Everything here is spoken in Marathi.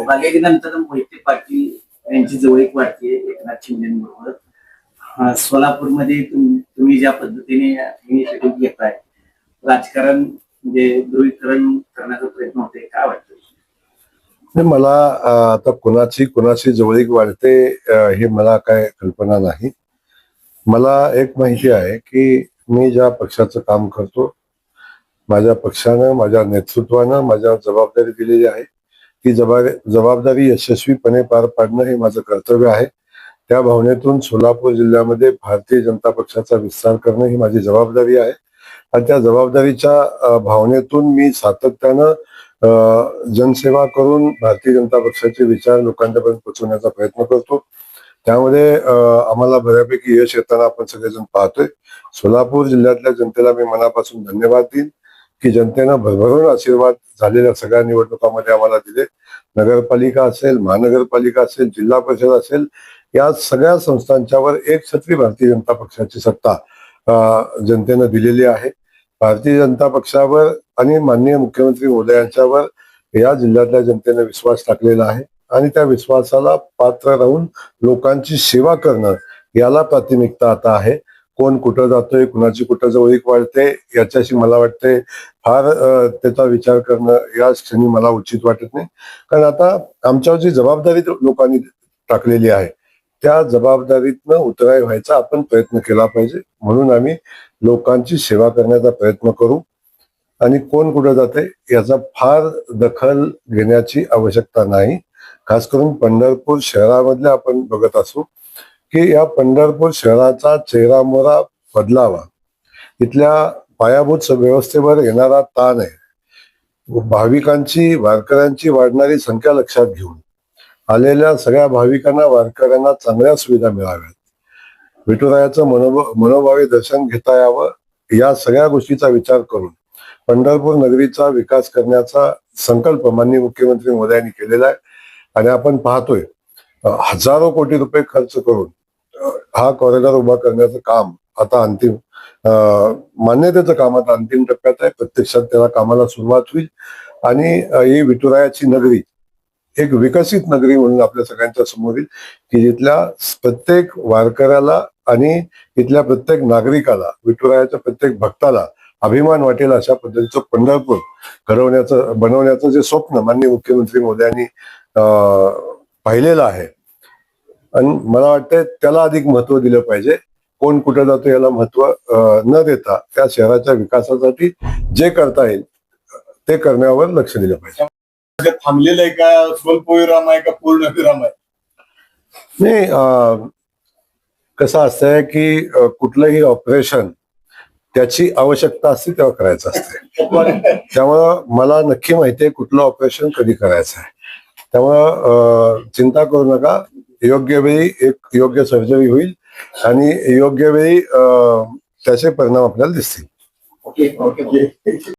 तुघालेरीनंतर मोहिते पाटील यांची जवळीक वाढते एकनाथ शिंदेबरोबर. सोलापूरमध्ये तुम्ही ज्या पद्धतीने इनिशिएटिव्ह घेताय, राजकारण म्हणजे ध्रुवीकरण करण्याचा प्रयत्न होते, काय वाटतं? मला आता कुणाची जवळीक वाढते हे मला काय कल्पना नाही. मला एक माहिती आहे की मी ज्या पक्षाचं काम करतो, माझ्या पक्षानं, माझ्या नेतृत्वानं माझ्यावर जबाबदारी दिलेली आहे. ती जबाबदारी यशस्वीपणे पार पाडणं हे माझं कर्तव्य आहे. त्या भावनेतून सोलापूर जिल्ह्यामध्ये भारतीय जनता पक्षाचा विस्तार करणं ही माझी जबाबदारी आहे. आणि त्या जबाबदारीच्या भावनेतून मी सातत्यानं जनसेवा करून भारतीय जनता पक्षाचे विचार लोकांपर्यंत पोहोचवण्याचा प्रयत्न करतो. त्यामध्ये आम्हाला बऱ्यापैकी यश येताना आपण सगळेजण पाहतोय. सोलापूर जिल्ह्यातल्या जनतेला मी मनापासून धन्यवाद देईन की जनतेनं भरभरून आशीर्वाद झालेल्या सगळ्या निवडणुकांमध्ये आम्हाला दिले. नगरपालिका असेल, महानगरपालिका असेल, जिल्हा परिषद असेल, या सगळ्या संस्थांच्यावर एक छत्री भारतीय जनता पक्षाची सत्ता जनतेनं दिलेली आहे. भारतीय जनता पक्षावर आणि माननीय मुख्यमंत्री महोदयांच्यावर या जिल्ह्यातल्या जनतेने विश्वास टाकलेला आहे आणि त्या विश्वासाला पात्र राहून लोकांची सेवा करणं याला प्राथमिकता आता आहे. कोण कुठं जातोय, कुणाची कुठं जवळीक वाढते याच्याशी मला वाटते फार त्याचा विचार करणं या क्षणी मला उचित वाटत नाही. कारण आता आमच्यावर जी जबाबदारी लोकांनी टाकलेली आहे त्या जबाबदारीतनं उतराई व्हायचा आपण प्रयत्न केला पाहिजे. म्हणून आम्ही लोकांची सेवा करण्याचा प्रयत्न करू आणि कोण कुठं जाते याचा फार दखल घेण्याची आवश्यकता नाही. खास करून पंढरपूर शहरामधल्या आपण बघत असू की या पंढरपूर शहराचा चेहरामोहरा बदलावा, इथल्या पायाभूत व्यवस्थेवर येणारा ताण आहे, भाविकांची वारकऱ्यांची वाढणारी संख्या लक्षात घेऊन आलेल्या सगळ्या भाविकांना वारकऱ्यांना चांगल्या सुविधा मिळाव्यात, विठुरायाचं मनोभावे दर्शन घेता यावं, या सगळ्या गोष्टीचा विचार करून पंढरपूर नगरीचा विकास करण्याचा संकल्प माननीय मुख्यमंत्री महोदयांनी केलेला आहे. आणि आपण पाहतोय हजारो कोटी रुपये खर्च करून हा कॉरिडॉर उभा करण्याचं काम आता अंतिम मान्यतेचं काम आता अंतिम टप्प्यात आहे. प्रत्यक्षात त्याला कामाला सुरुवात होईल आणि ही विठुरायाची नगरी एक विकसित नगरी म्हणून आपल्या सगळ्यांच्या समोर येईल की जिथल्या प्रत्येक वारकऱ्याला आणि इथल्या प्रत्येक नागरिकाला, विठुरायाच्या प्रत्येक भक्ताला अभिमान वाटेल अशा पद्धतीचं पंढरपूर बनवण्याचं जे स्वप्न माननीय मुख्यमंत्री महोदयांनी पाहिलेलं आहे. आणि मला वाटतं त्याला अधिक महत्व दिलं पाहिजे. कोण कुठे जातो याला महत्व न देता त्या शहराच्या विकासासाठी जे करता येईल ते करण्यावर लक्ष दिलं पाहिजे. थांबलेलं आहे का, स्वल्पविराम आहे का पूर्ण विराम आहे? नाही, कसं असतंय की कुठलंही ऑपरेशन त्याची आवश्यकता असते तेव्हा करायचं असते. त्यामुळं मला नक्की माहिती आहे कुठलं ऑपरेशन कधी करायचं आहे. त्यामुळं चिंता करू नका. योग्य वेळी एक योग्य सर्जरी होईल आणि योग्य वेळी त्याचे परिणाम आपल्याला दिसतील. ओके.